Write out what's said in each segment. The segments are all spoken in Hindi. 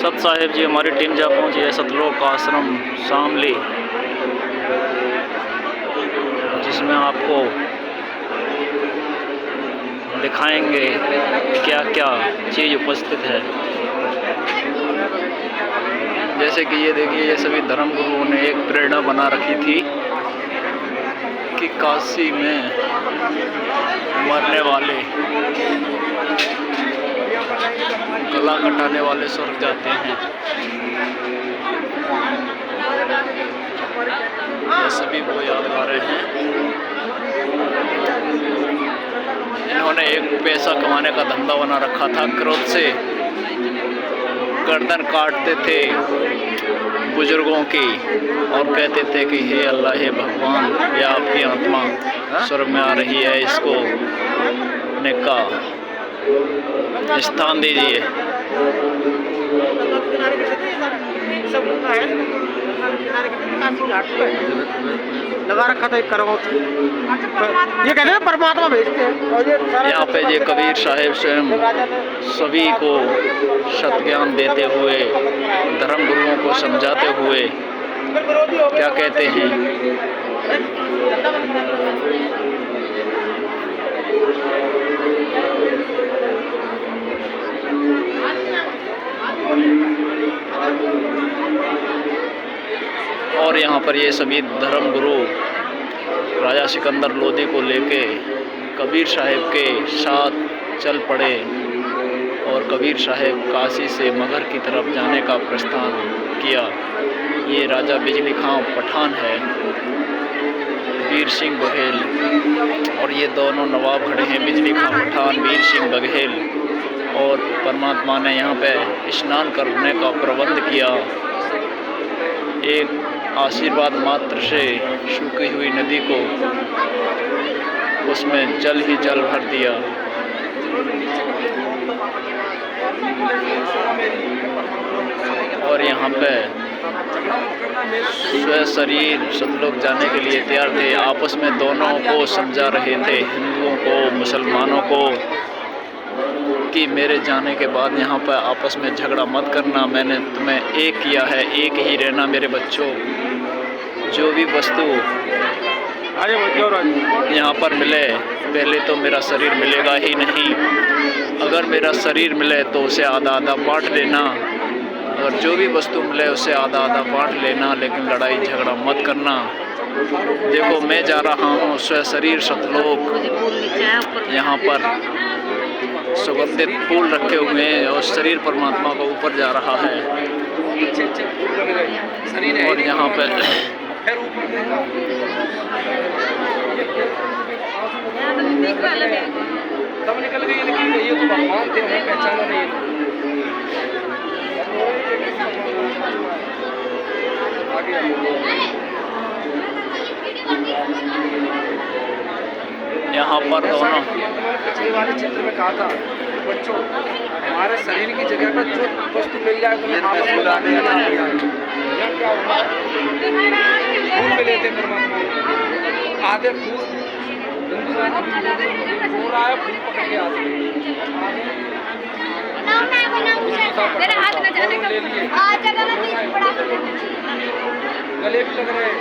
सत साहिब जी हमारी टीम जा पहुंची है सतलोक आश्रम शामली, जिसमें आपको दिखाएंगे क्या क्या चीज़ उपस्थित है। जैसे कि ये देखिए, ये सभी धर्म गुरुओं ने एक प्रेरणा बना रखी थी कि काशी में मरने वाले, गला कटाने वाले स्वर्ग जाते हैं। ये सभी वो यादगारें हैं। इन्होंने एक पैसा कमाने का धंधा बना रखा था। क्रोध से गर्दन काटते थे बुजुर्गों की और कहते थे कि हे अल्लाह, हे भगवान, या आपकी आत्मा स्वर्ग में आ रही है, इसको निका स्थान दीजिए। लगा रखा था एक करवट, ये कहते हैं परमात्मा भेजते हैं। यहाँ पे ये कबीर साहिब स्वयं सभी को सत ज्ञान देते हुए, धर्म गुरुओं को समझाते हुए क्या कहते हैं, और यहाँ पर ये सभी धर्म गुरु राजा सिकंदर लोधी को लेके कबीर साहिब के साथ चल पड़े और कबीर साहिब काशी से मगहर की तरफ जाने का प्रस्थान किया। ये राजा बिजली खां पठान है, वीर सिंह बघेल, और ये दोनों नवाब खड़े हैं, बिजली खां पठान, वीर सिंह बघेल। और परमात्मा ने यहाँ पे स्नान करने का प्रबंध किया। एक आशीर्वाद मात्र से सूखी हुई नदी को उसमें जल ही जल भर दिया। और यहाँ पे स्व शरीर सतलोक जाने के लिए तैयार थे। आपस में दोनों को समझा रहे थे, हिंदुओं को, मुसलमानों को, कि मेरे जाने के बाद यहाँ पर आपस में झगड़ा मत करना। मैंने तुम्हें एक किया है, एक ही रहना मेरे बच्चों। जो भी वस्तु यहाँ पर मिले, पहले तो मेरा शरीर मिलेगा ही नहीं। अगर मेरा शरीर मिले तो उसे आधा आधा बांट लेना। अगर जो भी वस्तु मिले उसे आधा आधा बांट लेना, लेकिन लड़ाई झगड़ा मत करना। देखो, मैं जा रहा हूँ स्व शरीर सतलोक। यहाँ पर सुगंधित फूल रखे हुए हैं और शरीर परमात्मा को ऊपर जा रहा है। और यहाँ पे तब निकल गई, लेकिन ये तो भगवान थे, हमें पहचाना नहीं। यहाँ पर दोनों पिछले वाले चित्र में कहा था, बच्चों हमारे शरीर की जगह पर जो वस्तु मिल जाए तो फूल मिले थे परमात्मा। आधे फूल फूल आया, फूल पकड़ के आते गले भी लग रहे,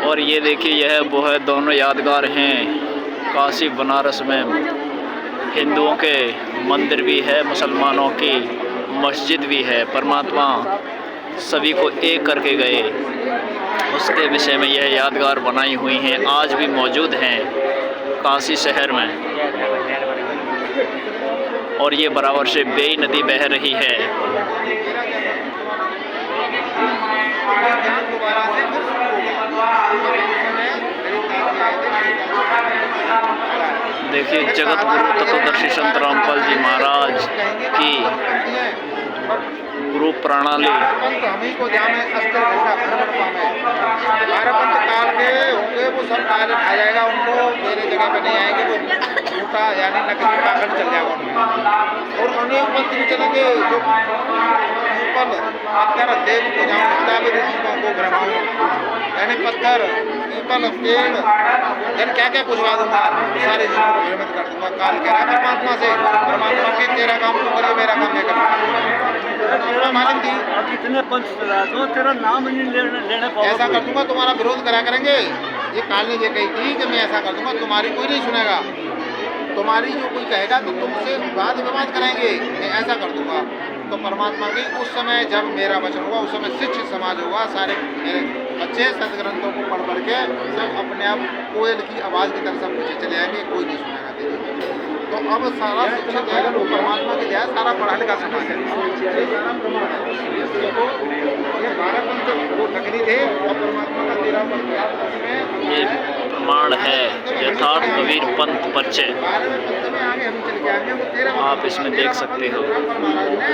और ये देखिए, यह वो है, दोनों यादगार हैं। काशी बनारस में हिंदुओं के मंदिर भी है, मुसलमानों की मस्जिद भी है। परमात्मा सभी को एक करके गए, उसके विषय में यह यादगार बनाई हुई हैं, आज भी मौजूद हैं काशी शहर में। और ये बराबर से बेई नदी बह रही है। देखिए, जगत गुरु तत्वदर्शी संत रामपाल जी महाराज की गुरु प्रणाली। हमी को जाने अस्त्र घंटा भ्रमण पावे। 12 पंथ काल के होंगे, वो सब काल खा जाएगा उनको, मेरे जगह पे नहीं आएंगे। वो झूठा यानी नकली पाखंड चल जाएगा उनमें। और अन्य पंथ भी चलेंगे जो पत्थर देव को जाऊँ, को भ्रमाऊँ, यानी पत्थर पीपल पेड़ जन क्या क्या पूछवा दूंगा, सारे जीवों को भ्रमित कर दूंगा। काल कह रहा परमात्मा से, परमात्मा के तेरा काम तू करिए, मेरा काम मैं करूँगा। मालिक जी कितने पंच चला दो, तेरा नाम नहीं लेने पाऊंगा। ऐसा कर दूंगा, तुम्हारा विरोध करा करेंगे। ये काल ने ये कही थी कि मैं ऐसा कर दूंगा, तुम्हारी कोई नहीं सुनेगा, तुम्हारी जो कोई कहेगा तो तुमसे वाद विवाद करेंगे, मैं ऐसा कर दूंगा। तो परमात्मा की उस समय जब मेरा वचन होगा, उस समय शिक्षित समाज होगा, सारे मेरे बच्चे सदग्रंथों को पढ़ पढ़ के सब अपने आप कोयल की आवाज़ की तरफ सब पीछे चले आएंगे, कोई नहीं सुनेगा तेरी। तो अब सारा शिक्षित है वो परमात्मा की दया, सारा पढ़ा लिखा समाज है। देखो ये 12 पंथ वो नकली थे और परमात्मा का 13 पंथ ये प्रमाण है यथार्थ कबीर पंथ परिचय, 12वें पंथ में आगे हम चले जाएंगे। वो 13वां आप इसमें देख सकते हो। महाराज ने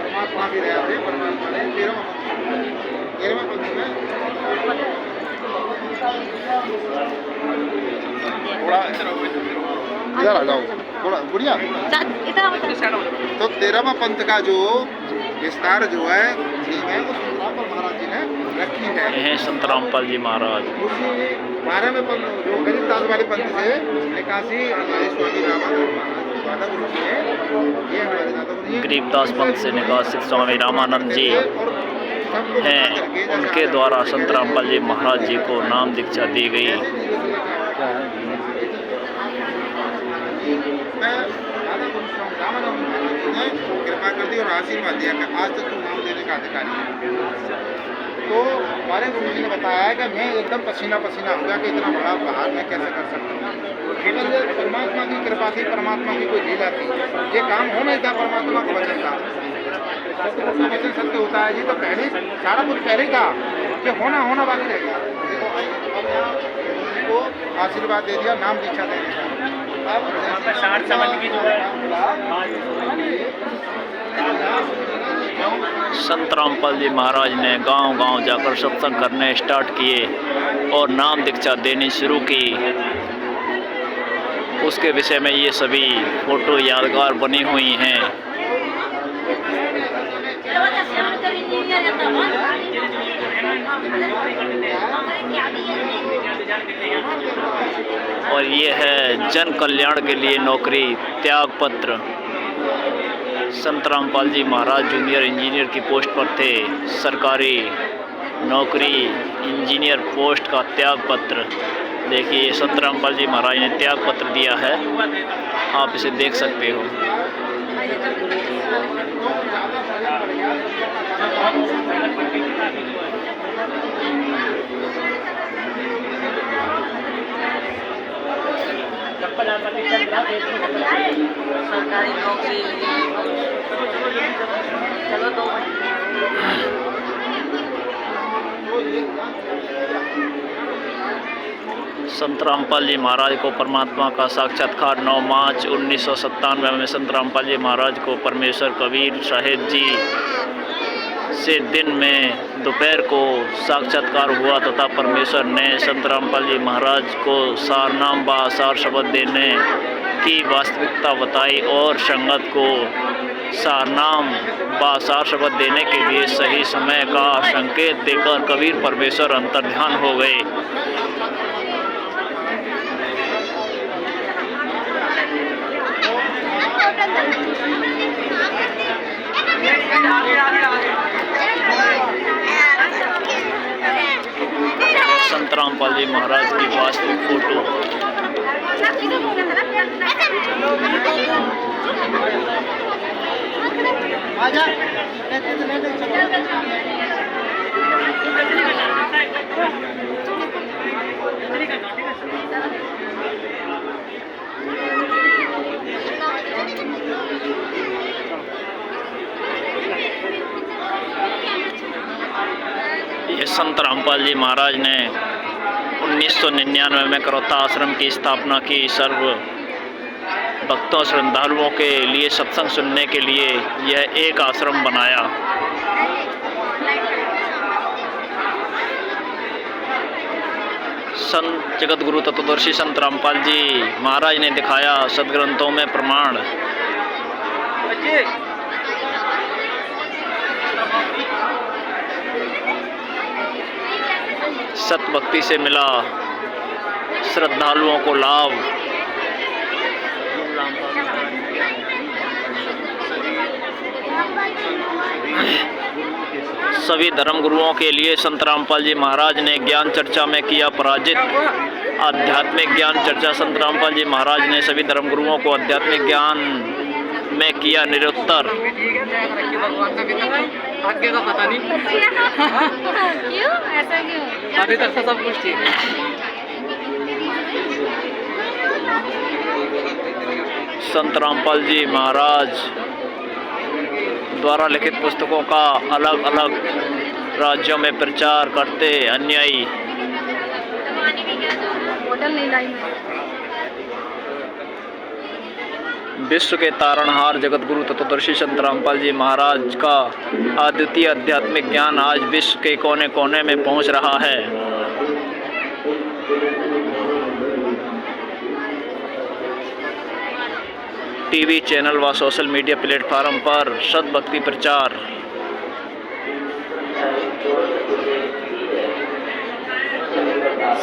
परमात्मा की दया से परमात्मा ने 13वें पंथ में थोड़ा इधर आ जाओ, थोड़ा गुड़िया। तो 13वां पंथ का जो विस्तार जो है थीम है वो संतरामपाल महाराज जी ने रखी है। ये हैं संत रामपाल जी महाराज। उसी 12वें पंथ जो गरीबदास वाले पंथ से निकासी हमारे स्वामी रामानंद दादा गुरु जी है, ये हमारे दादा गुरु जी गरीबदास पंथ से निकासित स्वामी रामानंद जी हैं, उनके द्वारा संत रामपाल जी महाराज जी को नाम दीक्षा दी गई। दादा गुरु स्वामी रामानंद महाराज जी ने कृपा कर दी और आशीर्वाद दिया कि आज तक तुम नाम देने का अधिकारी है। तो हमारे गुरु जी ने बताया है कि मैं एकदम पसीना पसीना हो गया कि इतना बड़ा बाहर मैं कैसे कर सकता हूँ। केवल परमात्मा की कृपा थी, परमात्मा की कोई लीला थी, ये काम हो नहीं था, परमात्मा का वचन था। वचन सत्य होता है जी, तो पहले सारा कुछ पहले ही था, ये होना बाकी रह गया। देखो को आशीर्वाद दे दिया, नाम दीक्षा दे दिया। अब 60 समझ की जो है संत रामपाल जी महाराज ने गांव-गांव जाकर सत्संग करने स्टार्ट किए और नाम दीक्षा देनी शुरू की। उसके विषय में ये सभी फोटो यादगार बनी हुई हैं। और ये है जन कल्याण के लिए नौकरी त्याग पत्र। संत रामपाल जी महाराज जूनियर इंजीनियर की पोस्ट पर थे। सरकारी नौकरी इंजीनियर पोस्ट का त्याग पत्र। देखिए संत रामपाल जी महाराज ने त्याग पत्र दिया है, आप इसे देख सकते हो। सरकारी नौकरी चलो तो संत रामपाल जी महाराज को परमात्मा का साक्षात्कार 9 मार्च 1997 में संत रामपाल जी महाराज को परमेश्वर कबीर साहिब जी से दिन में दोपहर को साक्षात्कार हुआ तथा परमेश्वर ने संत रामपाल जी महाराज को सारनाम व सार शब्द देने की वास्तविकता बताई और संगत को सारनाम व सार शब्द देने के लिए सही समय का संकेत देकर कबीर परमेश्वर अंतर्ध्यान हो गए। संत रामपाल जी महाराज की वास्तविक फोटो। ये संत रामपाल जी महाराज ने 1999 में करौता आश्रम की स्थापना की। सर्व भक्तों श्रद्धालुओं के लिए सत्संग सुनने के लिए यह एक आश्रम बनाया। संत जगत गुरु तत्वदर्शी संत रामपाल जी महाराज ने दिखाया सदग्रंथों में प्रमाण। सत भक्ति से मिला श्रद्धालुओं को लाभ। सभी धर्मगुरुओं के लिए संत रामपाल जी महाराज ने ज्ञान चर्चा में किया पराजित। आध्यात्मिक ज्ञान चर्चा। संत रामपाल जी महाराज ने सभी धर्मगुरुओं को आध्यात्मिक ज्ञान में किया निरुत्तर। भाग्य का पता नहीं क्यों ऐसा क्यों? अभी तक तो सब कुछ ठीक है। संत रामपाल जी महाराज द्वारा लिखित पुस्तकों का अलग अलग राज्यों में प्रचार करते अनुयायी। होटल नहीं लाई मैं। विश्व के तारणहार जगत गुरु तत्वदर्शी संत रामपाल जी महाराज का अद्वितीय आध्यात्मिक ज्ञान आज विश्व के कोने कोने में पहुंच रहा है। टीवी चैनल व सोशल मीडिया प्लेटफार्म पर सद्भक्ति प्रचार।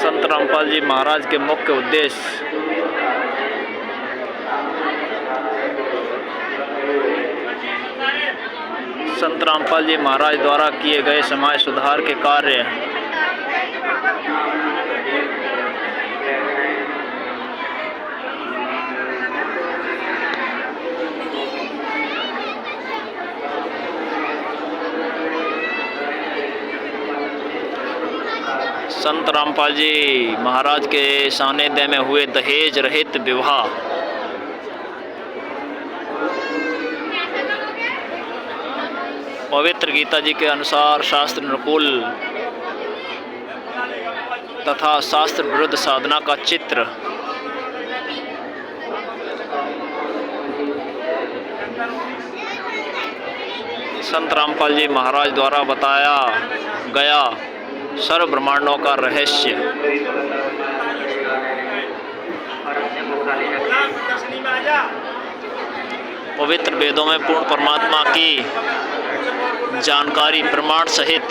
संत रामपाल जी महाराज के मुख्य उद्देश्य संत रामपाल जी महाराज द्वारा किए गए समाज सुधार के कार्य। संत रामपाल जी महाराज के सानिध्य में हुए दहेज रहित विवाह। पवित्र गीता जी के अनुसार शास्त्र अनुकूल तथा शास्त्र विरुद्ध साधना का चित्र। संत रामपाल जी महाराज द्वारा बताया गया सर्व ब्रह्मांडों का रहस्य। पवित्र वेदों में पूर्ण परमात्मा की जानकारी प्रमाण सहित